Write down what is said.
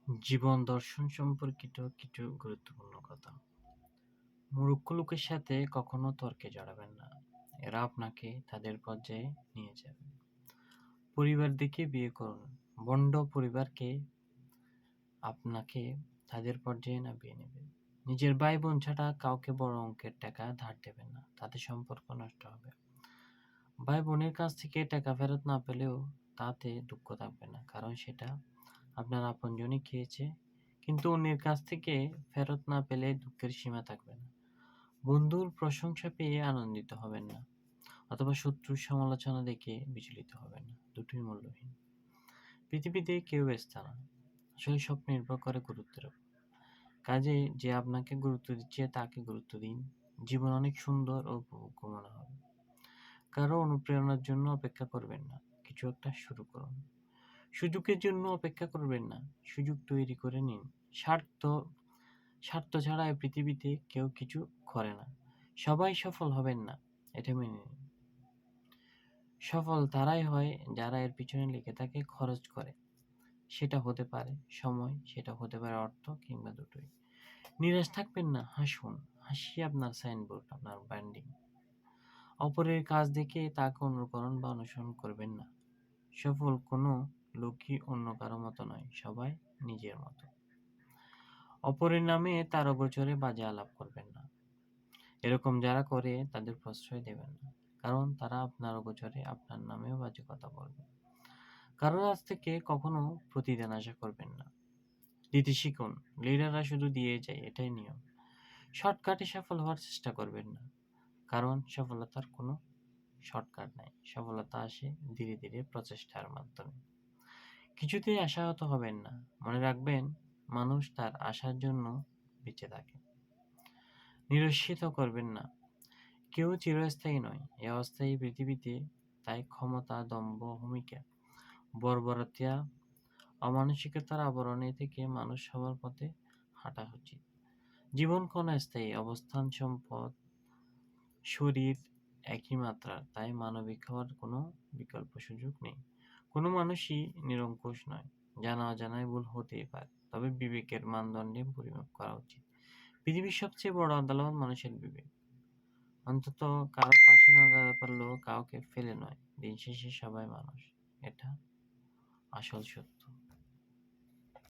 জীবন দর্শন সম্পর্কিত কিছু গুরুত্বপূর্ণ কথা। মূর্খ লোকের সাথে কখনো তর্কে জড়াবেন না। এরা আপনাকে তাদের পর্যায়ে নিয়ে যাবে। পরিবার দেখে বিয়ে করুন। ভণ্ড পরিবারকে আপনাকে তাদের পর্যায়ে নামিয়ে নেবে। নিজের ভাই বোন ছাড়া কাউকে বড় অঙ্কের টাকা ধার দেবেন না, তাতে সম্পর্ক নষ্ট হবে। ভাই বোনের কাছ থেকে টাকা ফেরত না পেলেও তাতে দুঃখ থাকবে না, কারণ সেটা আপনার আপনজনই খেয়েছে। কিন্তু অন্যের কাছ থেকে ফেরত না পেলে দুঃখের সীমা থাকবে না। বন্ধুর প্রশংসা পেয়ে আনন্দিত হবেন না, অথবা শত্রুর সমালোচনা দেখে বিচলিত হবেন না, দুটোই মূল্যহীন। পৃথিবীতে কেউ ব্যস্ত না, আসলে সব নির্ভর করে গুরুত্বের উপর। কাজে যে আপনাকে গুরুত্ব দিচ্ছে তাকে গুরুত্ব দিন। জীবন অনেক সুন্দর ও উপভোগ্য মনে হবে। কারো অনুপ্রেরণার জন্য অপেক্ষা করবেন না, কিছু একটা শুরু করুন। সুযোগের জন্য অপেক্ষা করবেন না, সুযোগ তৈরি করে নিন। স্বার্থ স্বার্থ ছাড়া এই পৃথিবীতে কেউ কিছু করে না। সবাই সফল হবেন না, এটা মেনে নিন। সফল তারাই হয় যারা এর পিছনে লেগে থাকে, খরচ করে। সেটা হতে পারে সময়, সেটা হতে পারে অর্থ, কিংবা দুটোই। নিরাশ থাকবেন না, হাসুন। হাসি আপনার সাইনবোর্ড, আপনার ব্র্যান্ডিং। অপরের কাজ দেখে তাকে অনুকরণ বা অনুসরণ করবেন না। সফল কোনো লোকই অন্য কারো মতো নয়, সবাই নিজের মতো। অপরের নামে তার অগোচরে বাজে আলাপ করবেন না। এরকম যারা করে তাদের প্রশ্রয় দেবেন না, কারণ তারা আপনার অগোচরে আপনার নামেও বাজে কথা বলবে। কারো কাছ থেকে কখনো প্রতিদান আশা করবেন না। দিতে শিখুন, লিডাররা শুধু দিয়ে যায়, এটাই নিয়ম। শর্টকাটে সফল হওয়ার চেষ্টা করবেন না, কারণ সফলতার কোনো শর্টকাট নাই। সফলতা আসে ধীরে ধীরে প্রচেষ্টার মাধ্যমে। কিছুতেই আশাহত হবেন না, মনে রাখবেন মানুষ তার আশার জন্য বেঁচে থাকে। নিরস্বিত করবেন না, কেউ চিরস্থায়ী নয় এ অস্থায়ী পৃথিবীতে। তাই ক্ষমতা, দম্ভ, অহমিকা, বর্বরতা, অমানসিকতার আবরণে থেকে মানুষ সবার পথে হাঁটা উচিত। জীবন ক্ষণস্থায়ী, অবস্থান, সম্পদ, শরীর একই মাত্রার, তাই মানবিক হওয়ার কোনো বিকল্প সুযোগ নেই। কোনো মানুষই নিরঙ্কুশ নয়, জানা অজানায় ভুল হতেই পারে, তবে বিবেকের মানদণ্ডে পরিমাপ করা উচিত। পৃথিবীর সবচেয়ে বড় আদালত মানুষের বিবেক। অন্তত কারো পাশে না দাঁড়াতে পারলেও কাউকে ফেলে নয়, দিন শেষে সবাই মানুষ, এটা আসল সত্য।